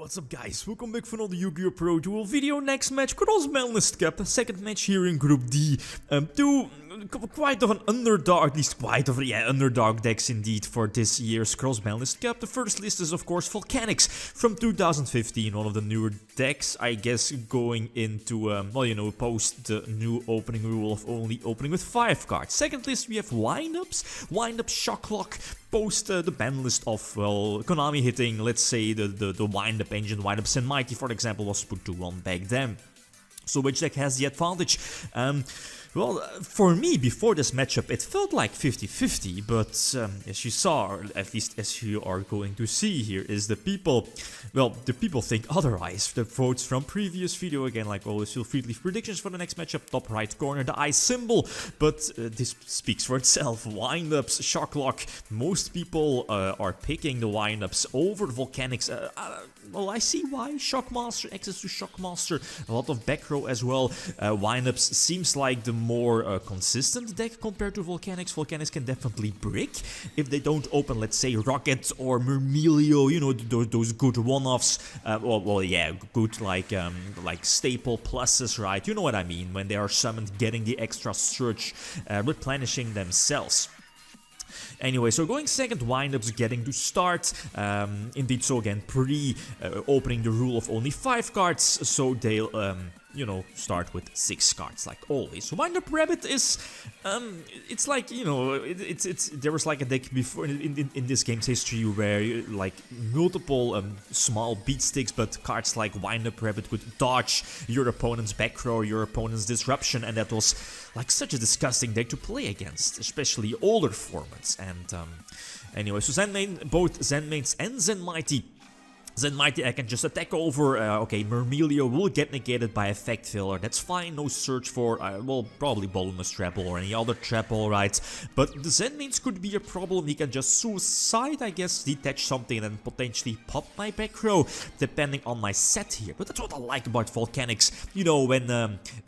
What's up guys, welcome back for another YgoPro duel video. Next match, Cross-Banlist Cup, the second match here in Group D. Two quite of an underdog, at least quite of underdog decks indeed for this year's Cross-Banlist Cup. The first list is of course Volcanics from 2015, one of the newer decks, I guess, going into, well, you know, post the new opening rule of only opening with 5 cards. Second list we have Windups, Shock Lock, post the ban list of, well, Konami hitting, let's say, the Windup engine. Windup Zenmaity, for example, was put to 1 back then. So which deck has the advantage? Well, for me, before this matchup, it felt like 50-50, but as you saw, or at least as you are going to see here, is the people, well, the people think otherwise. The votes from previous video, again, like always, feel free to leave predictions for the next matchup, top right corner, the eye symbol, but this speaks for itself. Windups, Shocklock, most people are picking the Windups over the Volcanics. Well, I see why. Shockmaster, access to Shockmaster, a lot of back row as well. Windups seems like the more consistent deck compared to Volcanics. Volcanics can definitely brick if they don't open, let's say, Rocket or Murmelio, you know, those good one-offs. Well, yeah, good like staple pluses, right? You know what I mean, when they are summoned, getting the extra surge, replenishing themselves. Anyway, so going second, Windups getting to start. Indeed, so again, opening the rule of only 5 cards, so they'll, you know, start with 6 cards like always. So Windup Rabbit is, it's like, you know, there was like a deck before in this game's history where like multiple small beat sticks, but cards like Windup Rabbit would dodge your opponent's back row, your opponent's disruption, and that was like such a disgusting deck to play against, especially older formats. And anyway, so both Zenmates and Zenmaity, I can just attack over. Okay, Murmelio will get negated by effect filler. That's fine, no search for, well, probably Bonus Treble or any other treble, right? But the Zenmates could be a problem. He can just suicide, I guess, detach something and then potentially pop my back row, depending on my set here. But that's what I like about Volcanics. You know, when,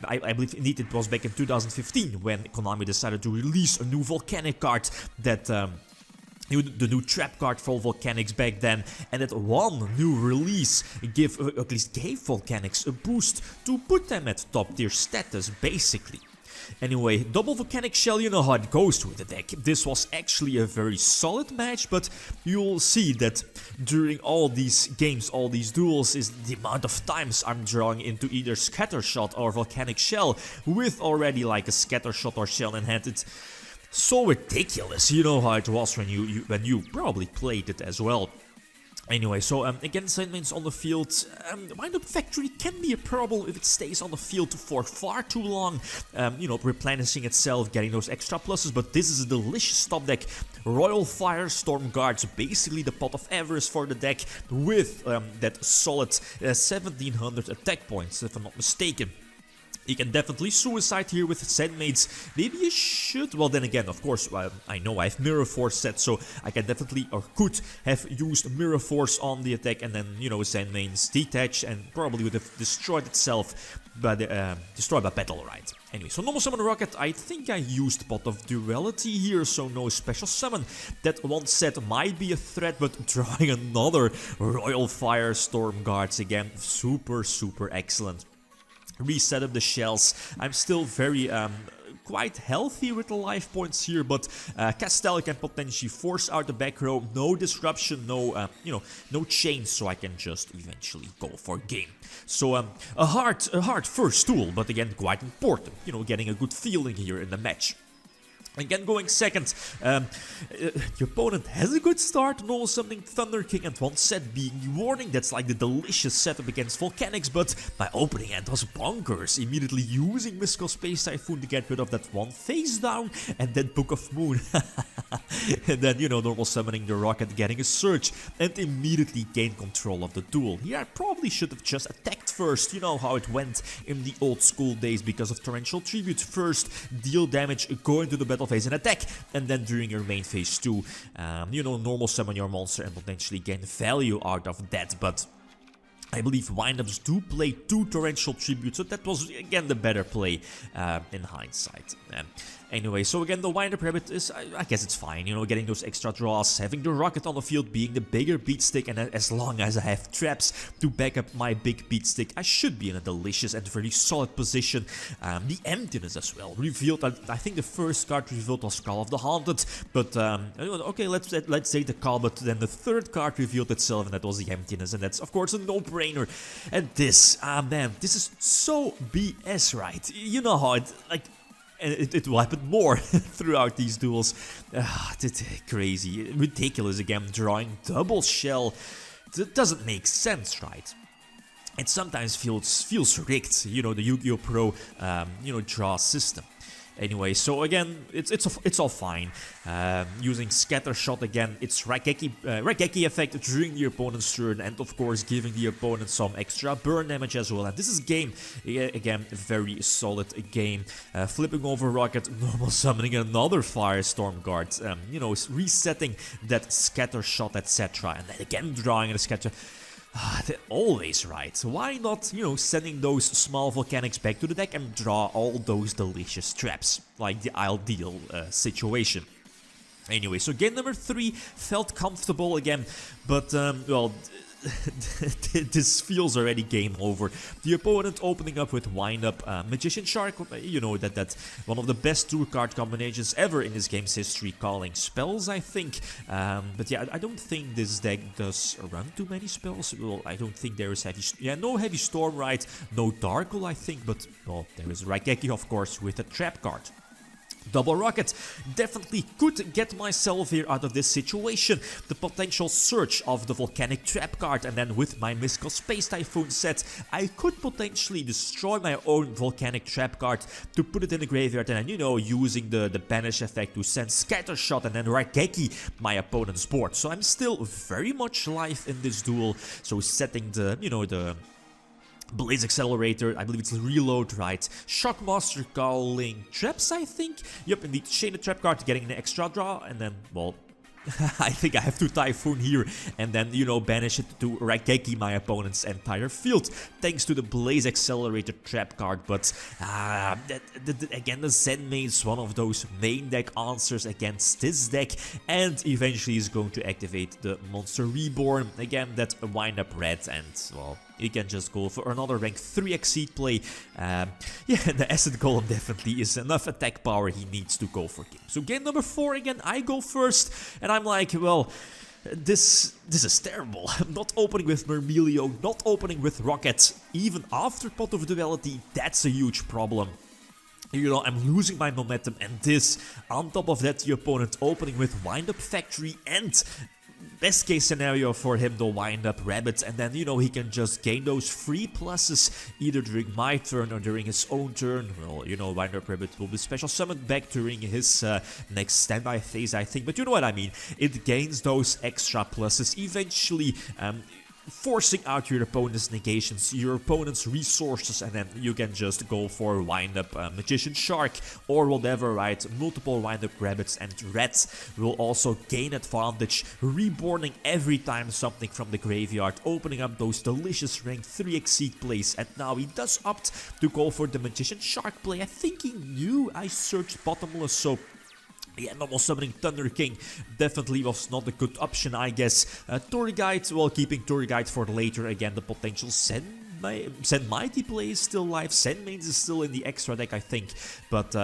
I believe indeed it was back in 2015 when Konami decided to release a new Volcanic card that, the new trap card for Volcanics back then, and that one new release at least gave Volcanics a boost to put them at top tier status, basically. Anyway, double Volcanic Shell, you know how it goes with the deck. This was actually a very solid match, but you'll see that during all these games, all these duels, is the amount of times I'm drawing into either Scattershot or Volcanic Shell with already like a Scattershot or Shell in hand. It's so ridiculous, you know how it was when you probably played it as well. Anyway, so again, Zenmates on the field. Windup Factory can be a problem if it stays on the field for far too long, you know, replenishing itself, getting those extra pluses, but this is a delicious top deck. Royal Firestorm Guards, basically the pot of Everest for the deck, with that solid 1700 attack points, if I'm not mistaken. You can definitely suicide here with Zenmates. Maybe you should. Well, then again, of course, I know I have Mirror Force set, so I can definitely, or could have used Mirror Force on the attack, and then, you know, Zenmates detach and probably would have destroyed itself, but destroyed by battle, right? Anyway, so normal summon Rocket. I think I used Pot of Duality here, so no special summon. That one set might be a threat, but drawing another Royal Firestorm Guards again, super excellent. Reset up the shells. I'm still very quite healthy with the life points here, but Castell can potentially force out the back row. No disruption, no you know, no chains, so I can just eventually go for game. So a hard first tool, but again quite important. You know, getting a good feeling here in the match. Again, going second, the opponent has a good start, normal summoning Thunder King and one set being the warning. That's like the delicious setup against Volcanics, but my opening hand was bonkers. Immediately using Mystical Space Typhoon to get rid of that one face down, and then Book of Moon. And then, you know, normal summoning the Rocket, getting a surge, and immediately gain control of the duel. Here I probably should have just attacked first. You know how it went in the old school days because of Torrential Tribute. First, deal damage, go into the battle phase and attack, and then during your main phase 2, you know, normal summon your monster and potentially gain value out of that. But I believe Windups do play 2 Torrential Tributes, so that was again the better play in hindsight. Anyway, so again, the wind-up rabbit is, I guess it's fine, you know, getting those extra draws, having the rocket on the field being the bigger beatstick, and as long as I have traps to back up my big beatstick, I should be in a delicious and very solid position. The emptiness as well revealed, I think the first card revealed was Call of the Haunted, but okay, let's say the call, but then the third card revealed itself, and that was the emptiness, and that's of course a no-brainer. And this, man, this is so BS, right? You know how it, like, it will happen more throughout these duels. It's crazy, ridiculous again, drawing double shell. That doesn't make sense, right? It sometimes feels rigged, you know, the Yugioh Pro, you know, draw system. Anyway, so again, it's all fine. Using Scatter Shot again, it's Raigeki effect during the opponent's turn, and of course giving the opponent some extra burn damage as well. And this is game, again, a very solid game. Flipping over Rocket, normal summoning another Firestorm guard, you know, resetting that Scatter Shot, etc. And then again drawing a Scatter. They're always right. Why not, you know, sending those small Volcanics back to the deck and draw all those delicious traps, like the ideal situation. Anyway, so game number 3 felt comfortable again, but, well, this feels already game over. The opponent opening up with wind-up Magician Shark, you know, that's one of the best 2-card combinations ever in this game's history, calling spells, I think. But yeah, I don't think this deck does run too many spells. Well, I don't think there is no Heavy Storm, right? No Darkle, I think, but, well, there is Raigeki, of course, with a trap card. Double Rocket, definitely could get myself here out of this situation. The potential search of the Volcanic Trap card, and then with my Mystical Space Typhoon set, I could potentially destroy my own Volcanic Trap card to put it in the graveyard, and then, you know, using the banish effect to send Scatter Shot and then Raigeki my opponent's board. So I'm still very much alive in this duel, so setting the, you know, the Blaze Accelerator, I believe it's Reload, right? Shockmaster calling traps, I think? Yep, indeed, Chain the Trap card, getting an extra draw, and then, well, I think I have to Typhoon here, and then, you know, banish it to Raigeki my opponent's entire field, thanks to the Blaze Accelerator trap card. But, again, the Zen Maid is one of those main deck answers against this deck, and eventually is going to activate the Monster Reborn. Again, that wind-up red, and, well, you can just go for another rank 3 Exceed play. Yeah, the Acid Golem definitely is enough attack power he needs to go for game. So game number 4 again, I go first, and I'm like, well, this is terrible. Not opening with Mermelio, not opening with Rocket, even after Pot of Duality, that's a huge problem. You know, I'm losing my momentum, and this, on top of that, the opponent opening with Wind Up Factory and best case scenario for him, the wind-up rabbit, and then, you know, he can just gain those free pluses either during my turn or during his own turn. Well, you know, wind-up rabbit will be special summoned back during his next standby phase, I think, but you know what I mean. It gains those extra pluses, eventually forcing out your opponent's negations, your opponent's resources, and then you can just go for wind-up Magician Shark or whatever, right? Multiple wind-up rabbits, and rats will also gain advantage, reborning every time something from the graveyard, opening up those delicious rank 3 Exceed plays. And now he does opt to go for the Magician Shark play. I think he knew I searched bottomless, so yeah, normal summoning Thunder King definitely was not a good option, I guess. Tour Guide, well, keeping Tour Guide for later. Again, the potential Send Mighty play is still live. Send Mains is still in the extra deck, I think. But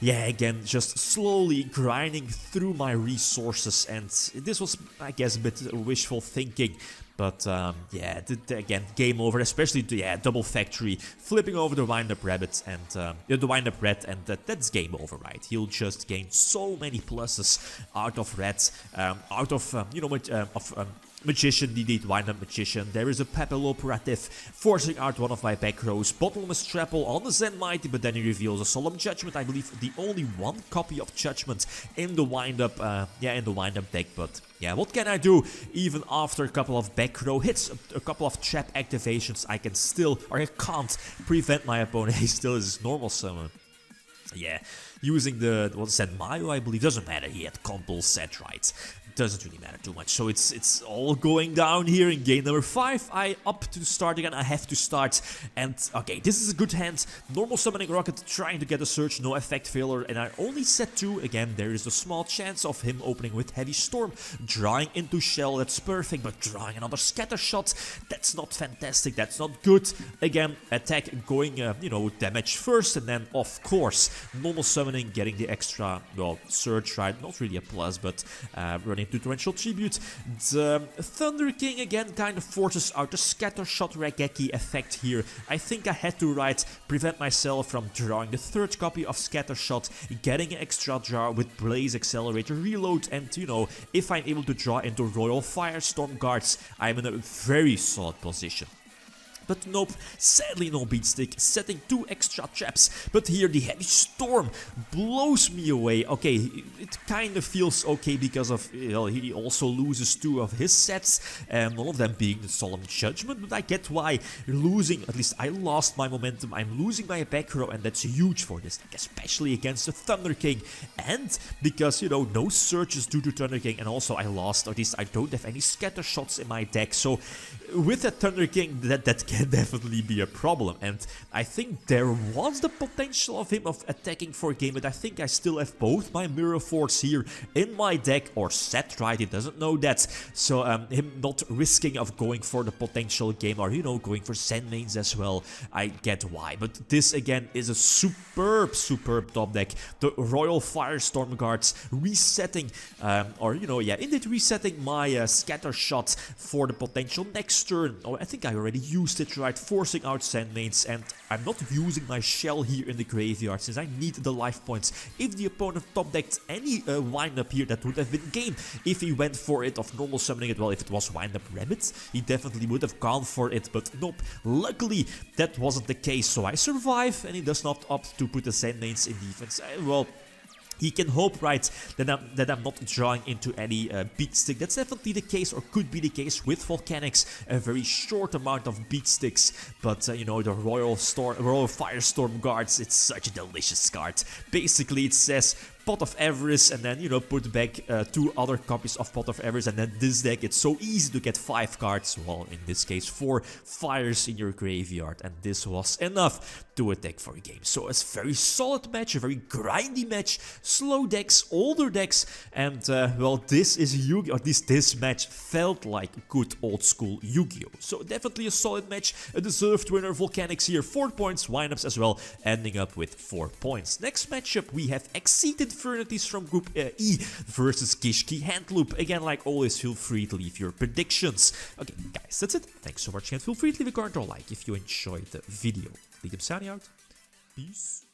yeah, again, just slowly grinding through my resources. And this was, I guess, a bit wishful thinking. But yeah, again, game over, especially the double factory, flipping over the wind-up rabbit and the wind-up red, and that's game over, right? He'll just gain so many pluses out of red, out of, you know, Magician, the wind-up Magician. There is a Papilloperative forcing out one of my back rows. Bottomless Trapple on the Zen Mighty, but then he reveals a Solemn Judgment. I believe the only one copy of Judgment in the wind-up, in the wind-up deck. But yeah, what can I do? Even after a couple of back row hits, a couple of trap activations, I can still, or I can't prevent my opponent. He still is his normal summon. Yeah, using the, what's that, Mayo, I believe, doesn't matter, he had Compul set, right? doesn't really matter too much. So it's all going down here in game number 5. I up to start again. I have to start. And okay, this is a good hand. Normal summoning rocket, trying to get a surge, no effect failure. And I only set 2. Again, there is a small chance of him opening with heavy storm. Drawing into shell, that's perfect. But drawing another scatter shot, that's not fantastic. That's not good. Again, attack going, you know, damage first. And then, of course, normal summoning, getting the extra, well, surge, right? Not really a plus, but running into torrential tribute. The Thunder King again kind of forces out the scatter shot Raigeki effect here. I think I had to prevent myself from drawing the 3rd copy of scatter shot, getting an extra draw with Blaze Accelerator reload, and you know, if I'm able to draw into Royal Firestorm guards, I'm in a very solid position. But nope, sadly no beatstick, setting 2 extra traps, but here the heavy storm blows me away. Okay, it kind of feels okay because of, you know, he also loses 2 of his sets, and one of them being the Solemn Judgment, but I get why losing, at least I lost my momentum, I'm losing my back row, and that's huge for this deck, especially against the Thunder King, and because, you know, no surges due to Thunder King, and also I lost, or at least I don't have any scatter shots in my deck, so with the Thunder King, that can definitely be a problem, and I think there was the potential of him attacking for a game, but I think I still have both my Mirror Force here in my deck, or set, right, he doesn't know that, so him not risking of going for the potential game, or, you know, going for Sand Mains as well, I get why, but this again is a superb top deck. The Royal Firestorm guards resetting, or, you know, yeah, indeed resetting my scatter shot for the potential next turn. Oh, I think I already used it, right, forcing out Sand Mains, and I'm not using my shell here in the graveyard since I need the life points. If the opponent top decked any wind up here, that would have been game. If he went for it of normal summoning it, well, if it was wind up rabbit, he definitely would have gone for it, but nope, luckily that wasn't the case, so I survive, and he does not opt to put the Sand Mains in defense. Well, he can hope, right, that I'm not drawing into any beat stick. That's definitely the case, or could be the case with Volcanics. A very short amount of beat sticks, but you know, the Royal Firestorm guards, it's such a delicious card. Basically, it says Pot of Avarice, and then, you know, put back 2 other copies of Pot of Avarice, and then this deck, it's so easy to get 5 cards, well, in this case 4 fires in your graveyard, and this was enough to attack for a game. So it's a very solid match, a very grindy match, slow decks, older decks, and well, this is Yugioh, or at least this match felt like good old school Yugioh. So definitely a solid match, a deserved winner. Volcanics here, 4 points, windups as well, ending up with 4 points. Next matchup, we have Exceeded Infernities from Group E versus Kishki Handloop. Again, like always, feel free to leave your predictions. Okay, guys, that's it. Thanks so much, and feel free to leave a comment or like if you enjoyed the video. Lithium signing out. Peace.